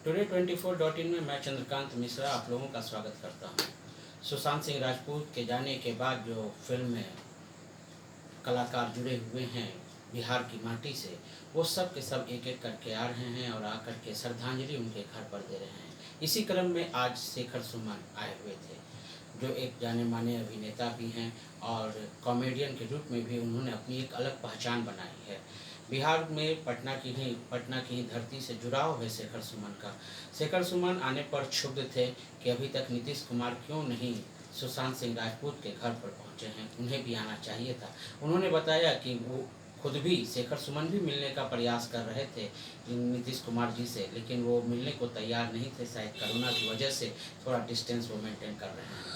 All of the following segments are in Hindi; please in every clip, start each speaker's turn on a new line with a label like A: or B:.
A: टुडे 24.in में मैं चंद्रकांत मिश्रा आप लोगों का स्वागत करता हूं। सुशांत सिंह राजपूत के जाने के बाद जो फिल्म में कलाकार जुड़े हुए हैं बिहार की माटी से, वो सब के सब एक एक करके आ रहे हैं और आकर के श्रद्धांजलि उनके घर पर दे रहे हैं। इसी क्रम में आज शेखर सुमन आए हुए थे, जो एक जाने माने अभिनेता भी हैं और कॉमेडियन के रूप में भी उन्होंने अपनी एक अलग पहचान बनाई है। बिहार में पटना की ही धरती से जुड़ाव है शेखर सुमन का। शेखर सुमन आने पर क्षुब्ध थे कि अभी तक नीतीश कुमार क्यों नहीं सुशांत सिंह राजपूत के घर पर पहुंचे हैं, उन्हें भी आना चाहिए था। उन्होंने बताया कि वो खुद भी शेखर सुमन भी मिलने का प्रयास कर रहे थे नीतीश कुमार जी से, लेकिन वो मिलने को तैयार नहीं थे। शायद कोरोना की वजह से थोड़ा डिस्टेंस वो मेंटेन कर रहे हैं।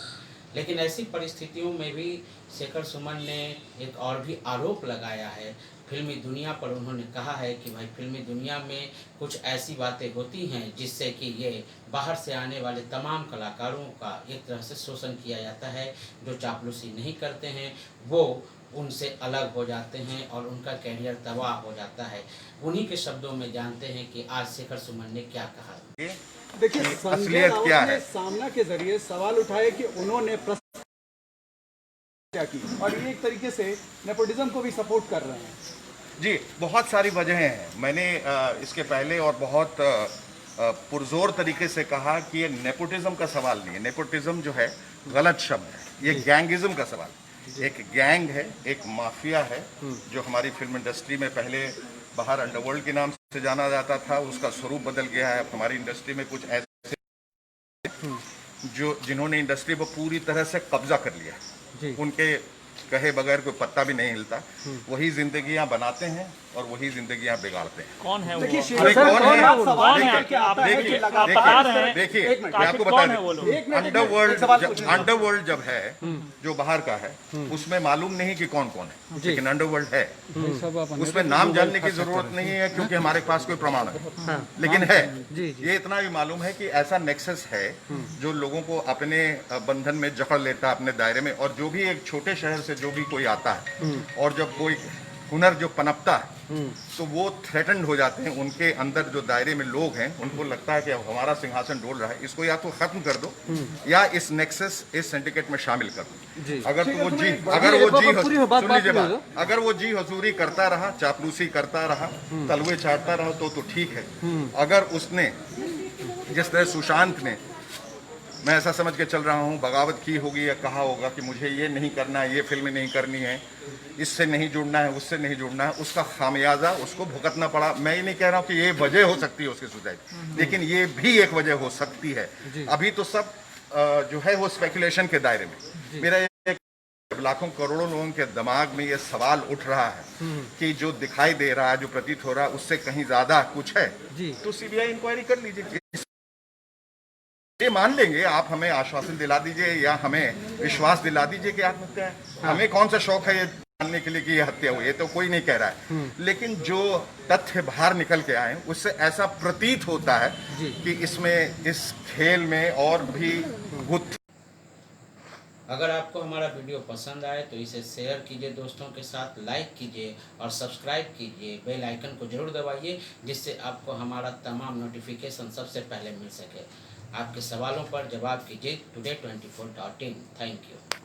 A: लेकिन ऐसी परिस्थितियों में भी शेखर सुमन ने एक और भी आरोप लगाया है फिल्मी दुनिया पर। उन्होंने कहा है कि भाई फिल्मी दुनिया में कुछ ऐसी बातें होती हैं जिससे कि ये बाहर से आने वाले तमाम कलाकारों का एक तरह से शोषण किया जाता है। जो चापलूसी नहीं करते हैं वो उनसे अलग हो जाते हैं और उनका कैरियर तबाह हो जाता है। उन्हीं के शब्दों में जानते हैं कि आज शेखर सुमन ने क्या कहा।
B: देखिए, संजय राउत ने सामना के जरिए सवाल उठाए कि उन्होंने क्या की और ये एक तरीके से नेपोटिज्म को भी सपोर्ट कर रहे हैं।
C: जी, बहुत सारी वजहें हैं। मैंने इसके पहले और बहुत पुरजोर तरीके से कहा कि ये नेपोटिज्म का सवाल नहीं है। नेपोटिज्म जो है गलत शब्द है, ये गैंगिज्म का सवाल है। एक गैंग है, एक माफिया है जो हमारी फिल्म इंडस्ट्री में पहले बाहर अंडरवर्ल्ड के नाम से जाना जाता था, उसका स्वरूप बदल गया है। अब हमारी इंडस्ट्री में कुछ ऐसे जिन्होंने इंडस्ट्री पर पूरी तरह से कब्जा कर लिया है, उनके कहे बगैर कोई पत्ता भी नहीं हिलता। वही जिंदगियां बनाते हैं और वही जिंदगियां बिगाड़ते हैं।
B: कौन है वो?
C: देखिए,
B: मैं
C: आपको बता दें, अंडरवर्ल्ड जब है जो बाहर का है, उसमें मालूम नहीं कि कौन कौन है, लेकिन अंडरवर्ल्ड है। उसमें नाम जानने की जरूरत नहीं है क्योंकि हमारे पास कोई प्रमाण है, लेकिन है। ये इतना भी मालूम है कि ऐसा नेक्सस है जो लोगों को अपने बंधन में जकड़ लेता है, अपने दायरे में। और जो भी एक छोटे शहर से जो भी कोई आता है और जब कोई हुनर जो पनपता है तो वो थ्रेटन्ड हो जाते हैं। उनके अंदर जो दायरे में लोग हैं उनको लगता है कि अब हमारा सिंहासन डोल रहा है, इसको या तो खत्म कर दो या इस नेक्सस, इस सिंडिकेट में शामिल कर दो। अगर वो जी हजूरी करता रहा, चापलूसी करता रहा, तलवे चाटता रहा तो ठीक है। अगर उसने जिस तरह सुशांत ने, मैं ऐसा समझ के चल रहा हूँ, बगावत की होगी या कहा होगा कि मुझे ये नहीं करना है, ये फिल्म नहीं करनी है, इससे नहीं जुड़ना है, उससे नहीं जुड़ना है, उसका खामियाजा उसको भुगतना पड़ा। मैं ये नहीं कह रहा हूँ कि ये वजह हो सकती है उसकी सुसाइड, लेकिन ये भी एक वजह हो सकती है। अभी तो सब जो है वो स्पेकुलेशन के दायरे में। मेरा लाखों करोड़ों लोगों के दिमाग में ये सवाल उठ रहा है कि जो दिखाई दे रहा है, जो प्रतीत हो रहा है, उससे कहीं ज्यादा कुछ है, तो सीबीआई इंक्वायरी कर लीजिए। ये मान लेंगे, आप हमें आश्वासन दिला दीजिए या हमें विश्वास दिला दीजिए कि आत्महत्या है। हमें कौन सा शौक है ये जानने के लिए कि ये हत्या हुई है, तो कोई नहीं कह रहा है। लेकिन जो तथ्य बाहर निकल के आए उससे ऐसा प्रतीत होता है कि इसमें, इस खेल में और भी गुत्थ।
A: अगर आपको हमारा वीडियो पसंद आए तो इसे शेयर कीजिए दोस्तों के साथ, लाइक कीजिए और सब्सक्राइब कीजिए। बेल आइकन को जरूर दबाइए जिससे आपको हमारा तमाम नोटिफिकेशन सबसे पहले मिल सके। आपके सवालों पर जवाब कीजिए टुडे 24.in। Thank you.